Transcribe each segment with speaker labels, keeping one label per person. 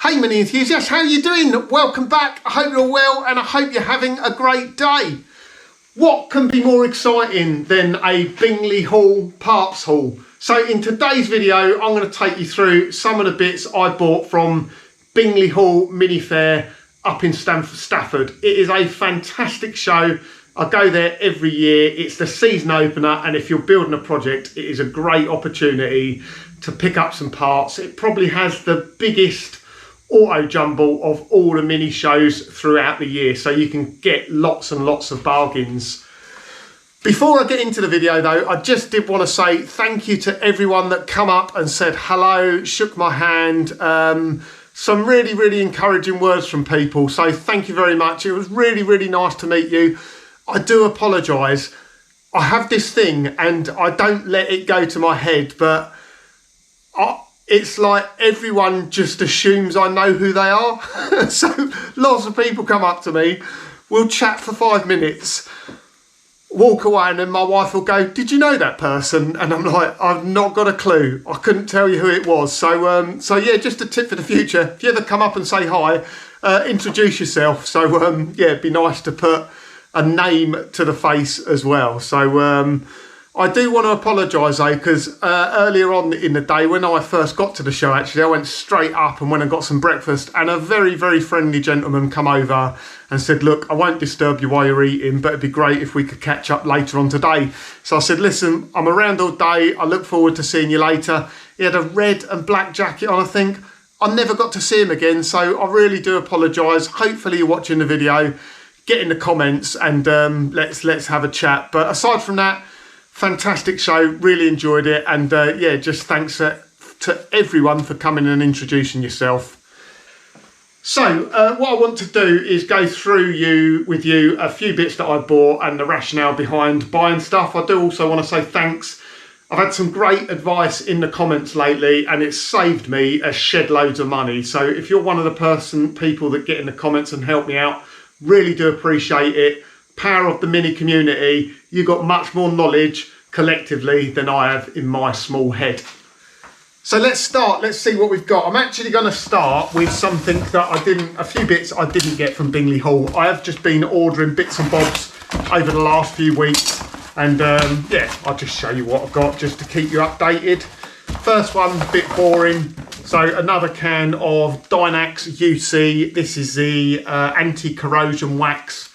Speaker 1: Hey Mini enthusiasts, how are you doing? Welcome back. I hope you're well and I hope you're having a great day. What can be more exciting than a Bingley haul, parts haul? So in today's video, I'm going to take you through some of the bits I bought from Bingley Hall Mini Fair up in Stafford. It is a fantastic show. I go there every year. It's the season opener, and if you're building a project, it is a great opportunity to pick up some parts. It probably has the biggest auto jumble of all the mini shows throughout the year, so you can get lots and lots of bargains. Before I get into the video though, I just did want to say thank you to everyone that come up and said hello, shook my hand, some really encouraging words from people, so thank you very much. It was really nice to meet you. I do apologise, I have this thing and I don't let it go to my head, but it's like everyone just assumes I know who they are. So lots of people come up to me, we'll chat for 5 minutes, walk away, and then my wife will go, "Did you know that person?" And I'm like, "I've not got a clue. I couldn't tell you who it was." So yeah, just a tip for the future. If you ever come up and say hi, introduce yourself. So yeah, it'd be nice to put a name to the face as well. So I do want to apologise though, because earlier on in the day when I first got to the show, actually I went straight up and went and got some breakfast, and a very friendly gentleman come over and said, "Look, I won't disturb you while you're eating, but it'd be great if we could catch up later on today." So I said, "Listen, I'm around all day, I look forward to seeing you later." He had a red and black jacket on, I think. I never got to see him again, so I really do apologise. Hopefully you're watching the video, get in the comments and let's have a chat. But aside from that, fantastic show, really enjoyed it, and yeah, just thanks to everyone for coming and introducing yourself. So what I want to do is go through with you a few bits that I bought and the rationale behind buying stuff. I do also want to say thanks. I've had some great advice in the comments lately and it's saved me a shed loads of money. So if you're one of the people that get in the comments and help me out, really do appreciate it. Power of the mini community, you got much more knowledge collectively than I have in my small head. So let's see what we've got. I'm actually going to start with something that a few bits I didn't get from Bingley Hall. I have just been ordering bits and bobs over the last few weeks, and yeah, I'll just show you what I've got just to keep you updated. First one, a bit boring. So another can of Dynax UC. This is the anti-corrosion wax,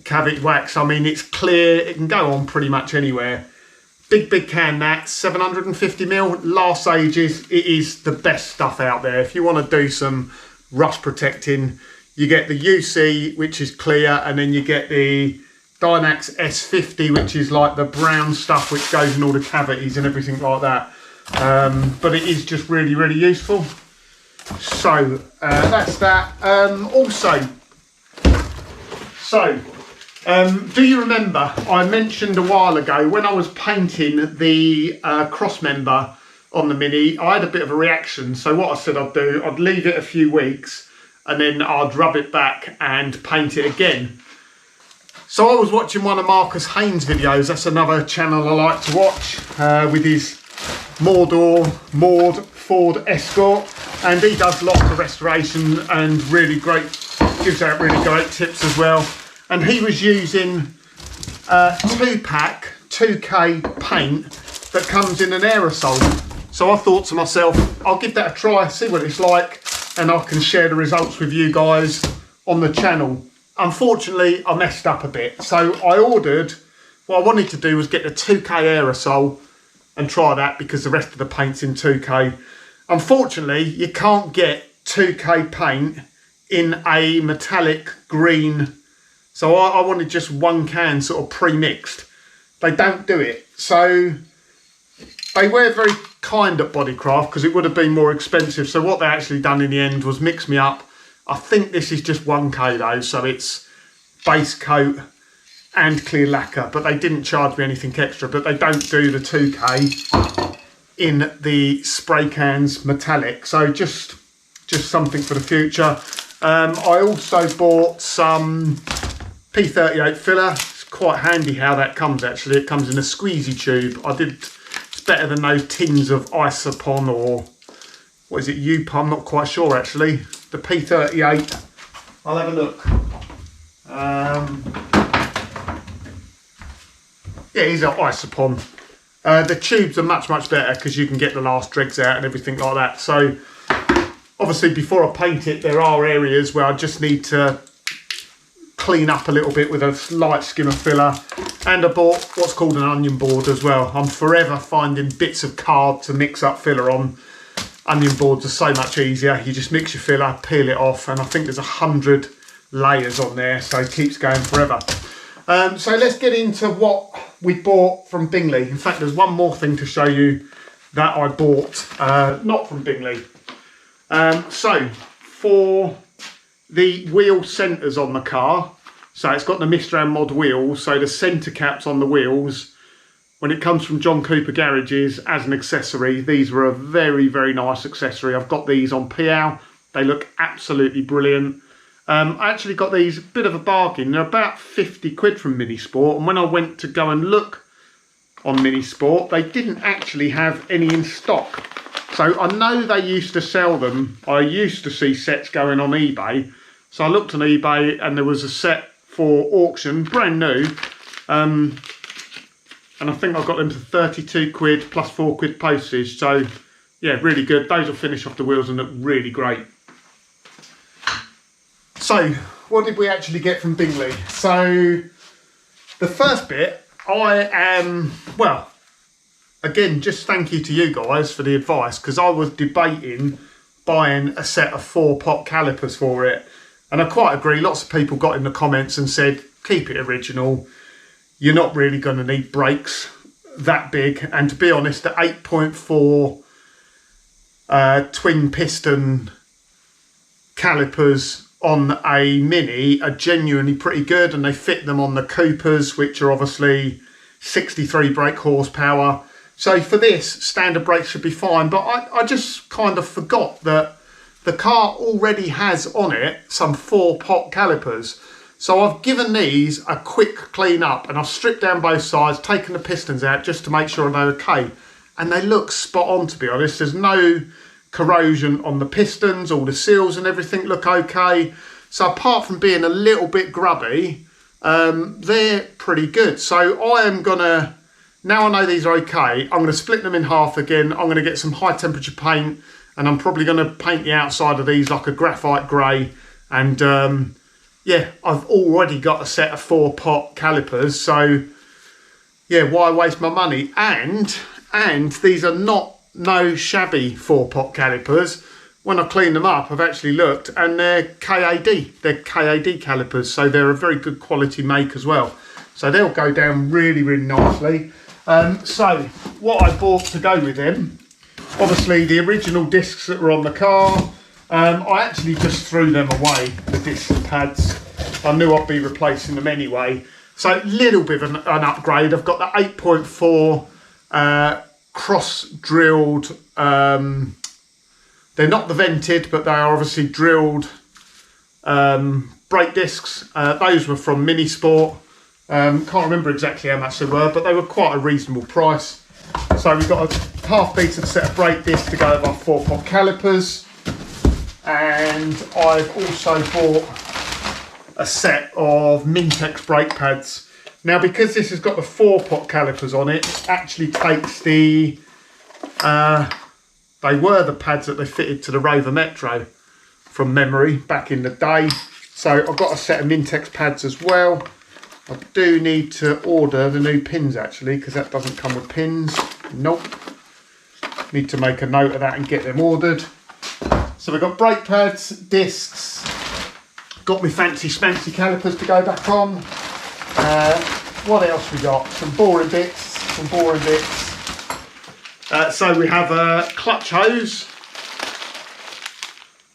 Speaker 1: cavity wax. I mean, it's clear, it can go on pretty much anywhere. Big can, that 750ml, lasts ages. It is the best stuff out there. If you want to do some rust protecting, you get the UC, which is clear, and then you get the Dynax S50, which is like the brown stuff which goes in all the cavities and everything like that. But it is just really useful. So that's that. Do you remember I mentioned a while ago when I was painting the cross member on the Mini, I had a bit of a reaction. So what I said I'd do, I'd leave it a few weeks and then I'd rub it back and paint it again. So I was watching one of Marcus Haynes' videos. That's another channel I like to watch, with his Maud Ford Escort, and he does lots of restoration and gives out really great tips as well. And he was using a 2-pack 2K paint that comes in an aerosol. So I thought to myself, I'll give that a try, see what it's like, and I can share the results with you guys on the channel. Unfortunately, I messed up a bit. So I ordered, what I wanted to do was get the 2K aerosol and try that because the rest of the paint's in 2K. Unfortunately, you can't get 2K paint in a metallic green. So I wanted just one can sort of pre-mixed. they don't do it. So they were very kind at Bodycraft because it would have been more expensive. So what they actually done in the end was mix me up. I think this is just 1K though, so it's base coat and clear lacquer, but they didn't charge me anything extra. But they don't do the 2K in the spray cans metallic, so just something for the future. I also bought some P.68 filler. It's quite handy how that comes actually. It comes in a squeezy tube. It's better than those tins of Isopon, or what is it, UPA, I'm not quite sure actually. The P.38, I'll have a look. Yeah, it's an Isopon. The tubes are much better because you can get the last dregs out and everything like that. So obviously before I paint it, there are areas where I just need to clean up a little bit with a light skim of filler. And I bought what's called an onion board as well. I'm forever finding bits of card to mix up filler on. Onion boards are so much easier. You just mix your filler, peel it off, and I think there's 100 layers on there, so it keeps going forever. So let's get into what we bought from Bingley. In fact, there's one more thing to show you that I bought, not from Bingley. So for the wheel centres on the car, so it's got the Mistran mod wheels, so the centre caps on the wheels, when it comes from John Cooper garages as an accessory, these were a very nice accessory. I've got these on PL. They look absolutely brilliant. I actually got these a bit of a bargain. They're about 50 quid from Mini Sport, and when I went to go and look on Mini Sport, they didn't actually have any in stock. So I know they used to sell them. I used to see sets going on eBay. So I looked on eBay and there was a set for auction, brand new. And I think I got them for 32 quid plus 4 quid postage. So yeah, really good. Those will finish off the wheels and look really great. So what did we actually get from Bingley? So the first bit, well, again, just thank you to you guys for the advice, because I was debating buying a set of 4-pot calipers for it. And I quite agree, lots of people got in the comments and said, keep it original. You're not really going to need brakes that big. And to be honest, the 8.4 twin piston calipers on a Mini are genuinely pretty good, and they fit them on the Coopers, which are obviously 63 brake horsepower. So for this, standard brakes should be fine. But I just kind of forgot that the car already has on it some 4-pot calipers. So I've given these a quick clean up, and I've stripped down both sides, taken the pistons out just to make sure they're okay. And they look spot on, to be honest. There's no corrosion on the pistons, all the seals and everything look okay. So apart from being a little bit grubby, they're pretty good. So I am gonna, now I know these are okay, I'm gonna split them in half again. I'm gonna get some high temperature paint, and I'm probably gonna paint the outside of these like a graphite grey. And yeah, I've already got a set of 4-pot calipers, so yeah, why waste my money? And these are no shabby 4-pot calipers. When I clean them up, I've actually looked, and they're KAD. They're KAD calipers, so they're a very good quality make as well. So they'll go down really nicely. So what I bought to go with them, obviously the original discs that were on the car. I actually just threw them away, the disc pads. I knew I'd be replacing them anyway. So a little bit of an upgrade. I've got the 8.4 cross-drilled, they're not the vented, but they are obviously drilled brake discs. Those were from Mini Sport. Can't remember exactly how much they were, but they were quite a reasonable price. So we've got a half-decent set of brake discs to go with our 4-pot calipers. And I've also bought a set of Mintex brake pads. Now, because this has got the 4-pot calipers on it, it actually takes the, they were the pads that they fitted to the Rover Metro from memory back in the day. So I've got a set of Mintex pads as well. I do need to order the new pins actually, because that doesn't come with pins. Nope. Need to make a note of that and get them ordered. So we've got brake pads, discs, got my fancy schmancy calipers to go back on. what else we got? Some boring bits. So we have a clutch hose.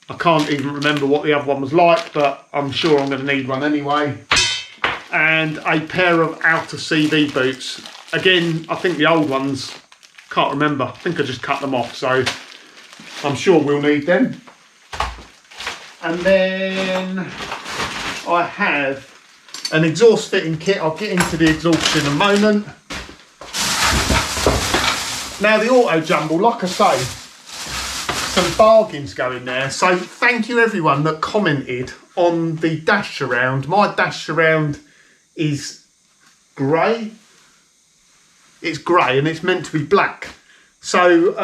Speaker 1: I can't even remember what the other one was like, but I'm sure I'm going to need one anyway. And a pair of outer CV boots. Again, I think the old ones, can't remember. I think I just cut them off, so I'm sure we'll need them. And then I have an exhaust fitting kit. I'll get into the exhaust in a moment. Now the auto jumble, like I say, some bargains go in there. So thank you everyone that commented on the dash surround. My dash surround is grey. It's grey and it's meant to be black. So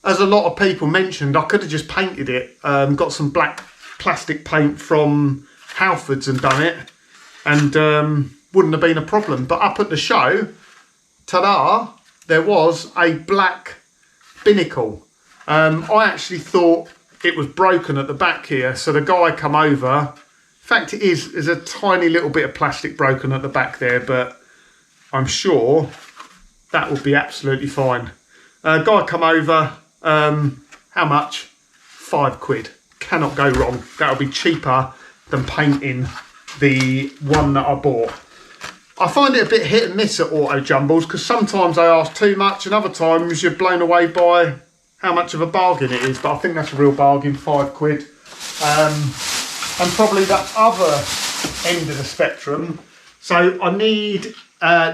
Speaker 1: as a lot of people mentioned, I could have just painted it. Got some black plastic paint from Halfords and done it, and wouldn't have been a problem. But up at the show, ta-da, there was a black binnacle. I actually thought it was broken at the back here, so the guy come over. In fact, there's a tiny little bit of plastic broken at the back there, but I'm sure that will be absolutely fine. Guy come over, how much? £5. Cannot go wrong. That'll be cheaper than painting the one that I bought. I find it a bit hit and miss at auto jumbles, because sometimes I ask too much and other times you're blown away by how much of a bargain it is. But I think that's a real bargain, £5. And probably the other end of the spectrum. So I need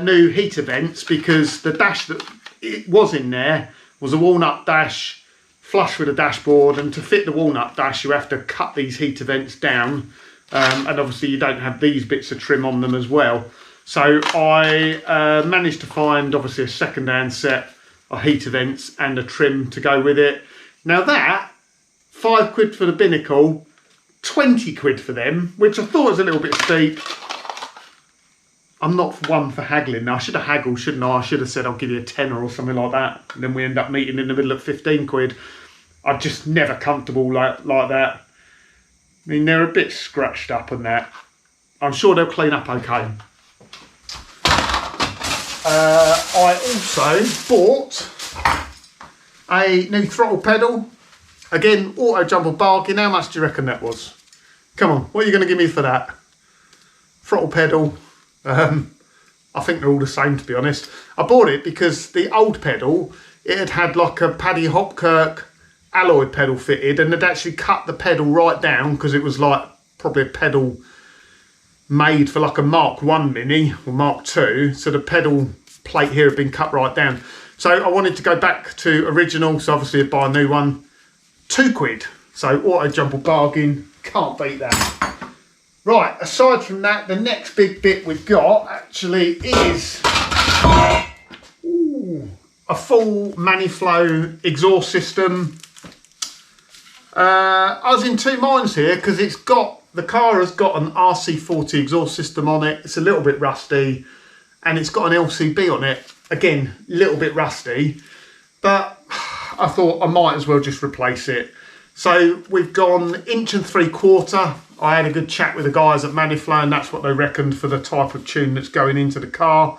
Speaker 1: new heater vents, because the dash that it was in there was a walnut dash flush with a dashboard, and to fit the walnut dash you have to cut these heater vents down, and obviously you don't have these bits of trim on them as well. So I managed to find obviously a second-hand set of heater vents and a trim to go with it. Now that, £5 for the binnacle, £20 for them, which I thought was a little bit steep. I'm not one for haggling. Now I should have haggled, shouldn't I? I should have said I'll give you a tenner or something like that, and then we end up meeting in the middle at £15. I'm just never comfortable like that. I mean, they're a bit scratched up and that. I'm sure they'll clean up okay. I also bought a new throttle pedal. Again, auto jumble bargain. How much do you reckon that was? Come on, what are you going to give me for that? Throttle pedal. I think they're all the same, to be honest. I bought it because the old pedal, it had like a Paddy Hopkirk alloy pedal fitted, and they'd actually cut the pedal right down, because it was like probably a pedal made for like a Mark 1 Mini or Mark 2. So the pedal plate here had been cut right down. So I wanted to go back to original, so obviously I'd buy a new one. £2. So auto jumble bargain, can't beat that. Right, aside from that, the next big bit we've got actually is a full Maniflow exhaust system. I was in two minds here, because the car has got an RC40 exhaust system on it. It's a little bit rusty, and it's got an LCB on it. Again, a little bit rusty, but I thought I might as well just replace it. So we've gone 1 3/4 inch. I had a good chat with the guys at Maniflow, and that's what they reckoned for the type of tune that's going into the car.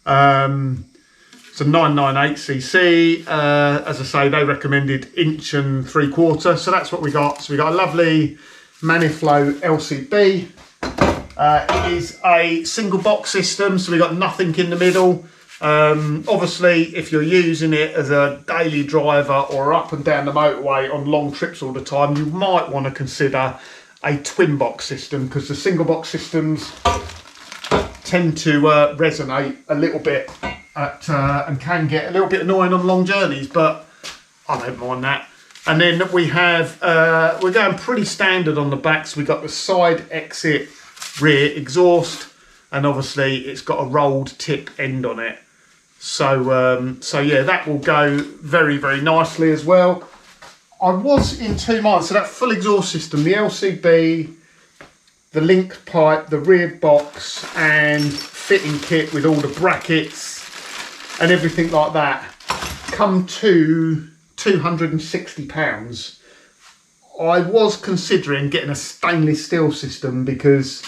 Speaker 1: It's a 998cc. As I say, they recommended 1 3/4 inch. So that's what we got. So we got a lovely Maniflow LCB. It is a single box system, so we got nothing in the middle. Obviously, if you're using it as a daily driver or up and down the motorway on long trips all the time, you might want to consider a twin box system, because the single box systems tend to resonate a little bit and can get a little bit annoying on long journeys, but I don't mind that. And then we have, we're going pretty standard on the back, so we've got the side exit rear exhaust, and obviously it's got a rolled tip end on it. So yeah, that will go very, very nicely as well. I was in two minds. So that full exhaust system, the LCB, the link pipe, the rear box, and fitting kit with all the brackets and everything like that, come to £260. I was considering getting a stainless steel system, because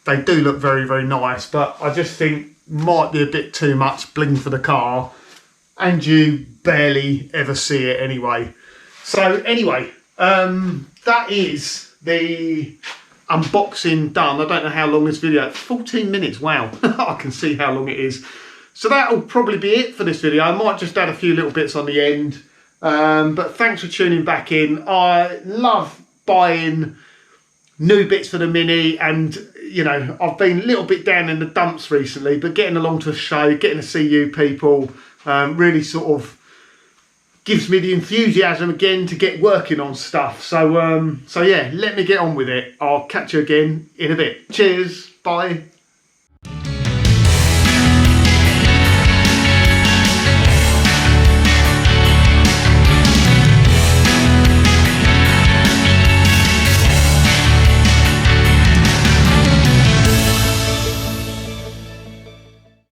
Speaker 1: they do look very, very nice, but I just think might be a bit too much bling for the car, and you barely ever see it anyway. So anyway, that is the unboxing done. I don't know how long this video, 14 minutes, wow. I can see how long it is. So that'll probably be it for this video. I might just add a few little bits on the end, but thanks for tuning back in. I love buying new bits for the Mini, and you know, I've been a little bit down in the dumps recently, but getting along to a show, getting to see you people, really sort of gives me the enthusiasm again to get working on stuff. So yeah, let me get on with it. I'll catch you again in a bit. Cheers, bye.